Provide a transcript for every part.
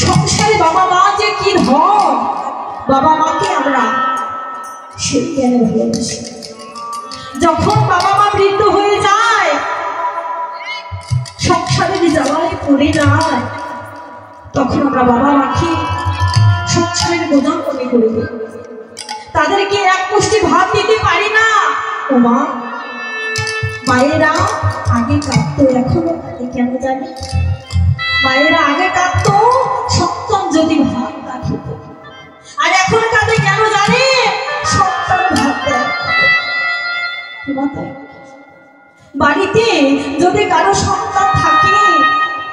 সংসারে বাবা মা যে কি ধন, বাবা মাকে আমরা সেই জ্ঞানে ভালোবাসি। যখন বাবা মা বৃদ্ধ হয়ে যায়, সংসারের জ্বালায় পড়ে যায়, তখন আমরা বাবা মাকে সংসারের বোঝা মনে করে দিই। তাদেরকে এক মুষ্টি ভাত দিতে পারি না। ও মা, মায়েরা আগে কাঁদতো, এখনো কাঁদে কেন জানি? মায়েরা আগে কাঁদতো সন্তান যদি ভাত না খেত, আর এখন কাঁদে কেন জানে? সন্তান ভাত দেয়। বাড়িতে যদি কারো সন্তান থাকে,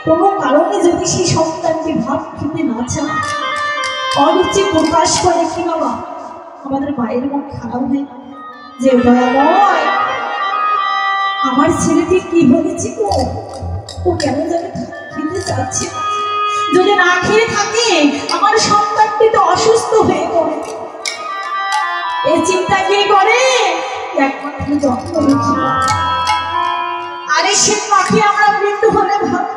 কোনো কারণে যদি সেই সন্তানকে ভাত খেতে না চায়, অরুচি প্রকাশ করে, কি বাবা আমাদের মায়ের মন খারাপ হয় যে দয়াময় আমার ছেলেটি কি হয়েছে, ও কেন জানে খেতে চাচ্ছে? যদি না খেয়ে থাকে আমার সন্তানটি তো অসুস্থ হয়ে পড়ে। এই চিন্তা কে করে? একমাত্র যত্ন রেখে। আরে সে মাকে আমরা মৃত্যু হলে ভাত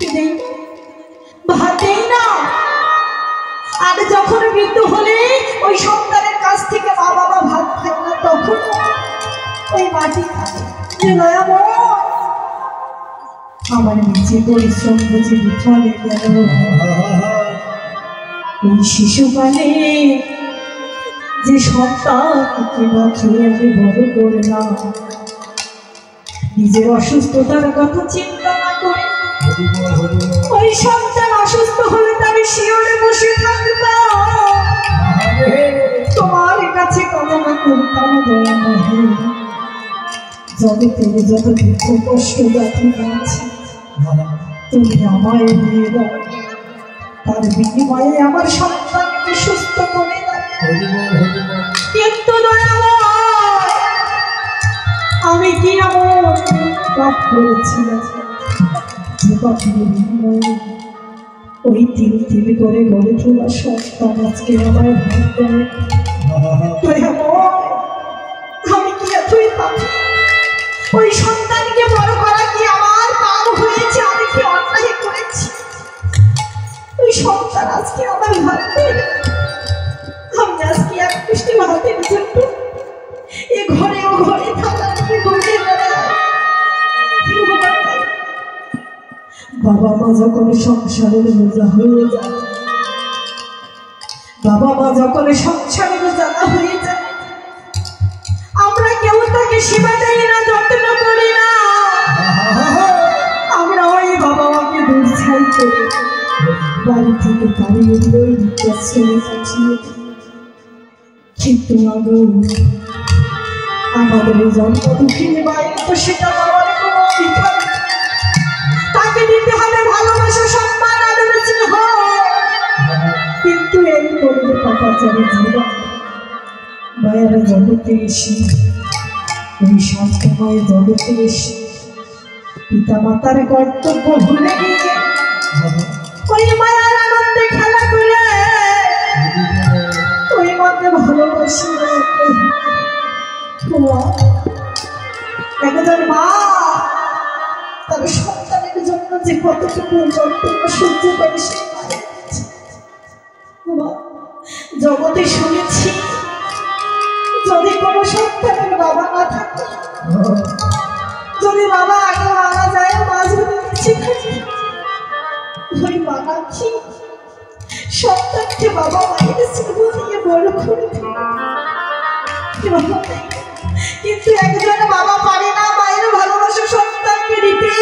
দেই, ভাত দেই না। আর যখন মৃত্যু হলে ওই সন্তানের কাছ থেকে মা বাবা ভাত খায় না, তখন ওই মাটি খায়। আমার নিজে পরিশ্রম বুঝে বিফলে গেল। এই শিশুকালে যে সন্তানকে না খেয়ে আমি বড় করলাম, নিজের অসুস্থতার কথা চিন্তা না করে ওই সন্তান অসুস্থ হলে আমি শিওরে বসে থাকতাম, তোমার কাছে কামনা করতাম। জগতের যত দুঃখ কষ্ট ব্যথা আছে তুমি আমায় দিয়ে দাও, তার বিনিময়ে আমার সন্তানকে সুস্থ করে দাও। কিন্তু আমি কি এমন পাপ করেছিলাম যে পাপের বিনিময়ে ওই তিল তিল করে গড়ে তোলা সন্তান আজকে আমায় ভাগ দেয়? আমি কি এতই পাপি? ওই সন্তানকে বড় করা কি আমার পাপ হয়েছে? আমি কি অন্যায় করেছি? ওই সন্তান আজকে আমার ভাগ দেয়। আমি আজকে এক পুষ্টি ভাতের জন্য এ ঘরে ও ঘরে থাকা ঘুরে বেড়াই। বাবা মা যখন সংসারের বোঝা হয়ে যায়, বাবা মা যখন সংসারের জ্বালা হয়ে যায়, আমরা কেউ তাকে সেবা দেই না, যত্ন করি না। আমরা ওই বাবা মাকে দূরছাই করি, বাড়ি থেকে তাড়িয়ে ওই ছেলে পাঠিয়ে। কিন্তু আমাদের জন্ম দুঃখীর বাইরে তো সেটা বাবার কোনো অধিকার। তাকে দিতে হবে ভালোবাসা, সম্মান, আদর, স্নেহ। কিন্তু এই করবে পাপাচারী জীবন। মায়েরা জগতে এসে, ওই শান্তময় জগতে এসে পিতা মাতার কর্তব্য ভুলে গিয়ে ওই মায়ার আনন্দে খেলা করে ওই মধ্যে ভালোবাসি। একজন মা তার সন্তানের জন্য যে কতটুকু যন্ত্রণা সহ্য করে সে জগতে শুনেছি, যদি কোনো সন্তানের বাবা না থাকে, যদি বাবা আগে মারা যায়, মা যদি বেঁচে থাকে, ওই মা নাকি সন্তানকে বাবা মায়ের স্নেহ দিয়ে বড় করে। কিন্তু একজন বাবা পারে না মায়ের ভালোবাসা সন্তানকে দিতে।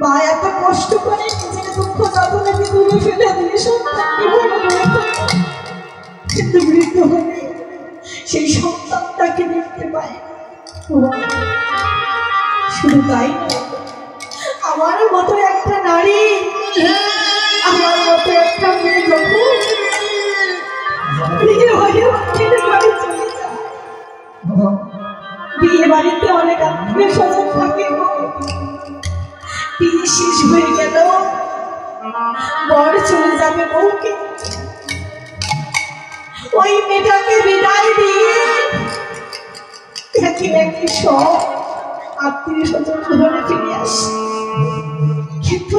মা এত কষ্ট করে নিজের দুঃখ যাতনাকে দূরে ফেলে দিয়ে সন্তানকে বড় করে, কিন্তু বৃদ্ধ হলে সেই সন্তানটাকে দেখতে পায়। শুধু তাই আমার মতো একটা নারী, আমার মতো একটা মেয়ে যখন বিয়ে বাড়িতে অনেক আত্মীয় স্বজন থাকে, বিয়ে শেষ হয়ে গেল, বর চলে যাবে বউকে, ওই মেয়েটাকে বিদায় দিয়ে একে একে সব আত্মীয় স্বজন ঘরে ফিরে আসে। কিন্তু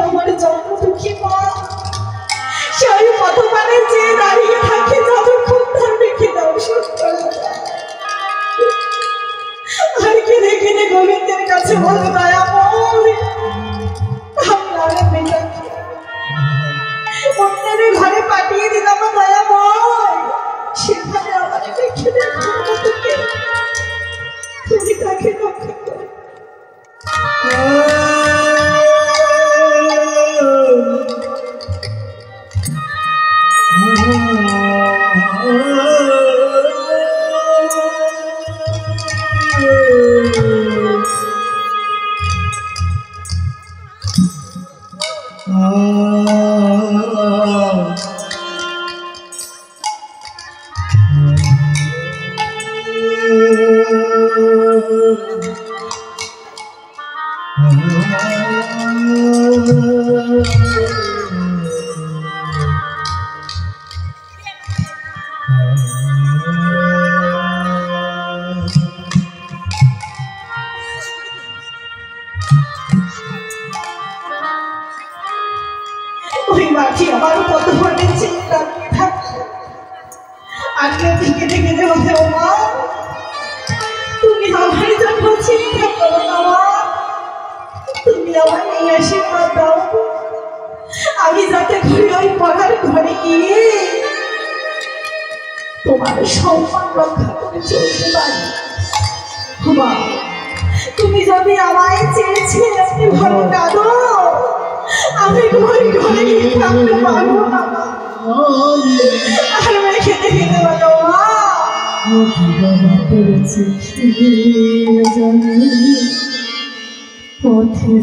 ওই মাটি আমার কত ধরনের চিন্তা থাকতো আজকে থেকে থেকে দেবো মা তুমি আমার জন্য চিন্তা করো না মা তুমি আমার এই আশীর্বাদ দাও আমি যাতে ঘুরে ওই পড়ার ঘরে গিয়ে তোমার সম্মান রক্ষা করে চলতে পারি মা তুমি যদি আমায় চেয়েছে আপনি ভালো কাঁদো আমি ঘরে ঘরে গিয়ে থাকতে পারবো না আর মেখে দেখে দেবো না মা পথে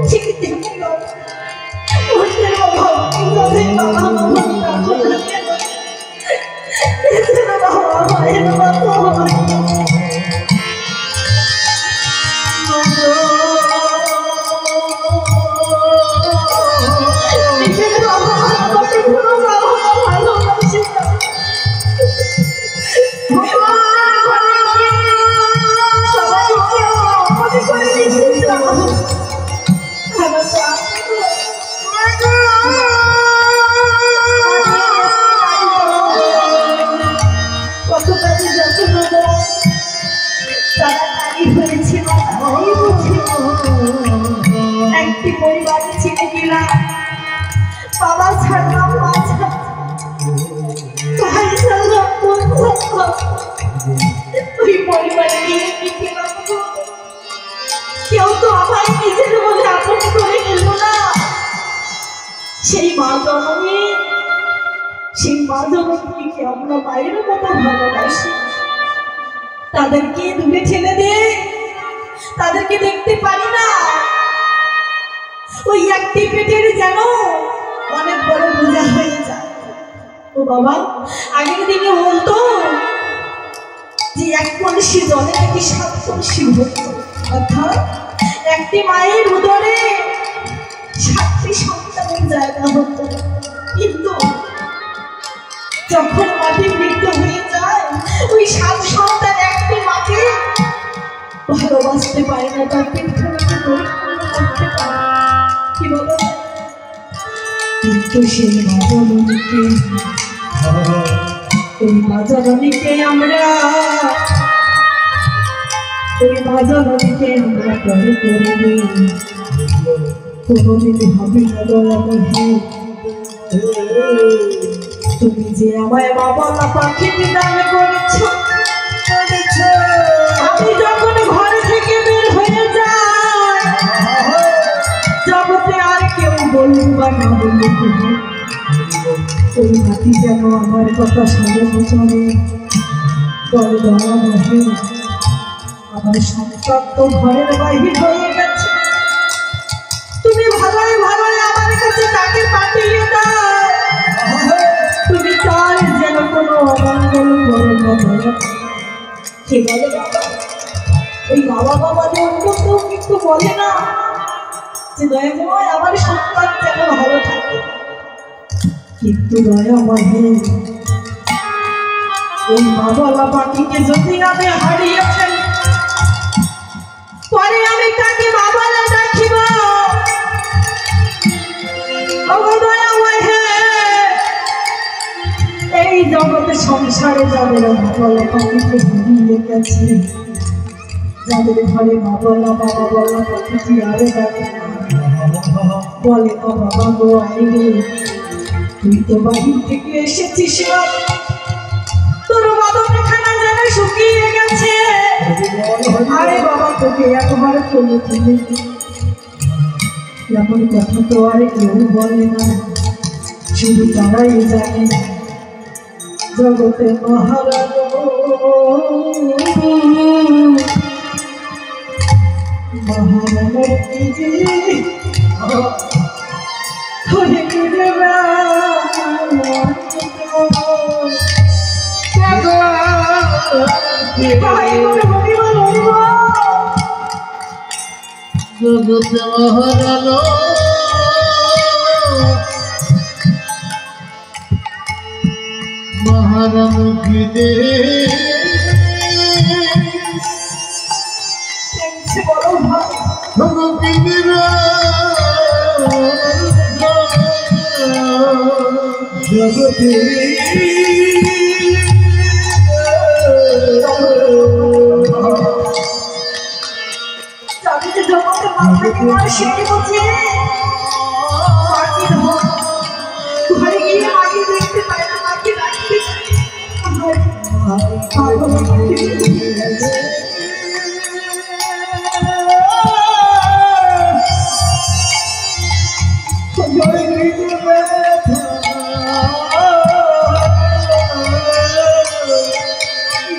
ঠিক তেমনি অন্যের ভক্তি যাদের বাবা মায়ের বাবা মায়ের মতো একটি পরিবারে ছেড়ে গেলাম বাবা ছাড়লাম মা ছাড়লাম ভাই ছাড়লাম বোন ছাড়লাম ওই পরিবারে নিয়ে গেলাম কেউ তো আমায় নিজের বলে আপন করে নিল না সেই মা জননীকে আমরা বাইরের মতো ভালোবাসি তাদেরকে দূরে ঠেলে দে তাদেরকে দেখতে পারি না ওই একটি পেটের যেন অনেক বড় বোঝা হয়ে যায় ও বাবা আগের দিনে বলতো যে এক কলসি জলে নাকি 7 কলসি ভরত অর্থাৎ একটি মায়ের উদরে 7টি সন্তানের জায়গা হতো কিন্তু যখন মাটির মৃত্যু হয়ে যায় ওই 7 সন্তান একটি মাকে ভালোবাসতে পারে না তার পেটখানাকে পরিপূর্ণ করতে পারে কি বলো কিন্তু সেই মা জননীকে আমরা পরে করে কোনোদিন ভাবি না দয়াময়ী তুমি যে আমায় বাবা পাখি দান করেছ আমি যখন ঘর থেকে বের হয়ে যাই জগতে আর কেউ বলুন বা না বলুন ওই হাতি যেন আমার কথা সামনে বছরে বলে দয়াময়ী আমার সন্তান তো ঘরের বাহির হয়ে গেছে তুমি ভালোই আমার কাছে তাকে পাঠিয়ে দাও তুমি তার যেন কোনো অমঙ্গল করো না কে বলে বাবা ওই বাবা অন্য কেউ কিন্তু বলে না যে দয়াময় আমার সন্তান যেন ভালো থাকে কিন্তু দয়াময় ওই বাবা পাখিকে যদি আমি হারিয়ে ফেলি পরে আমি তাকে বাবারা ডাকিব এই জগতে সংসারে যাদের বাবা পাখিকে হারিয়ে গেছে যাদের ঘরে বাবা পাখিটি আরে ডাকে বলে না বাবা গো আইরে তুই তো বাহির থেকে এসেছিস তোর বাদনখানা যেন শুকিয়ে গেছে আরে বাবা তোকে একবার চলে তুলে এমন কথা তো আর কেউ বলে না শুধু তারাই জানে জগতে মহারাজ জগতে মহারানো মহারামুখীতে জগতে জগতে মাথাকে মার সেটি বলছে মাটির হোক ঘরে গিয়ে মাকে দেখতে পায় না মাকে রাখতে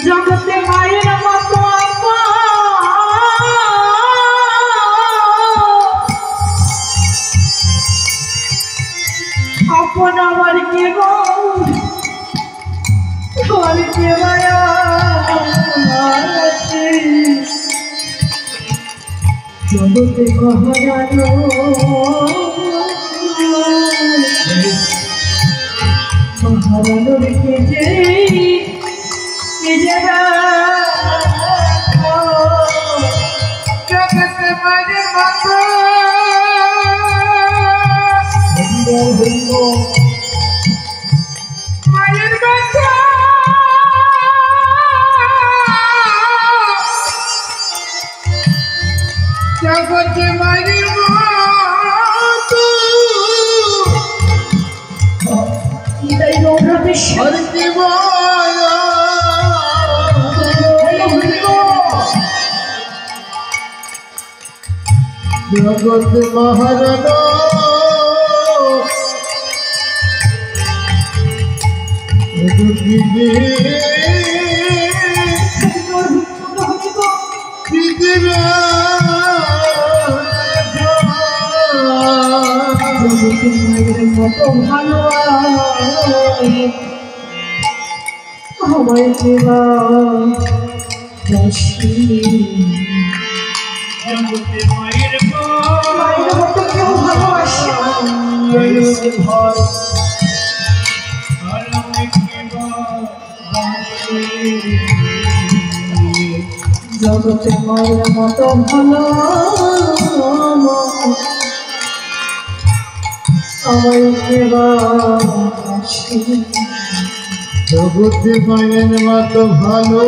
জগতে মায়ের মতো আপন আমার কে গো, আমার কে মায়া আছে জগতে কহারানো কহারানোর কে যে জগতে মায়ের মতো মায়ের বাচ্চা জগতে মায়ের মতো এটাই নৌরাতেশ্বর হরতি মায়া জগত মহারানা মতো ভালো আমায় দেওয়া মায়ের মতো কেউ ভালোবাসে জগতে মায়ের মতো ভালো আমায় দেওয়া জগতে মায়ের মতো ভালো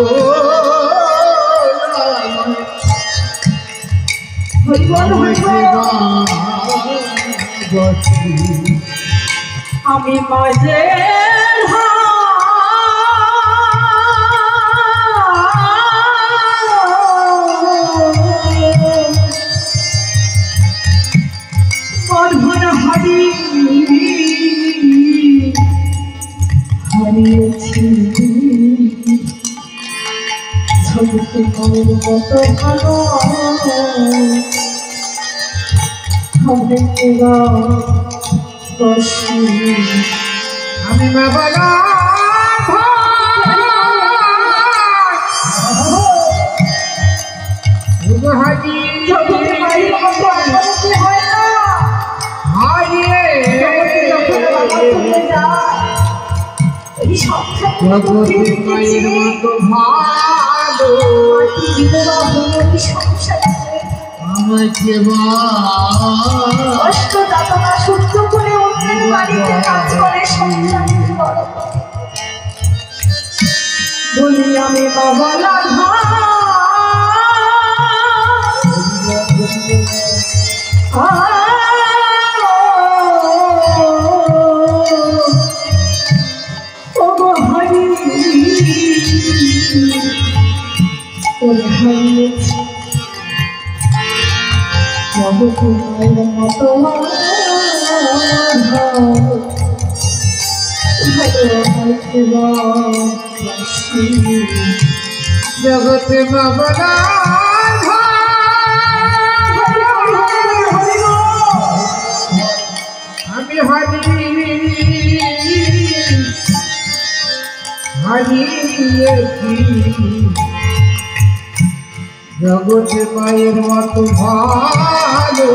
আমি মাঝে হারিয়েছি জগতে মায়ের মতো ভালো আমি বাবা হাজি জগতে মায়ের মতো আমাকে হয় না হারিয়ে জগতে মায়ের মতো ভালো আমাকে কষ্ট যাতনা সহ্য করে অন্যের বাড়িতে কাজ করে সংসারের বড় বলি আমি বাবা রাধা হারিয়েছি জগতে মায়ের মতো জগতে বাবা আমি হারিয়েছি জগতে মায়ের মতো ভালো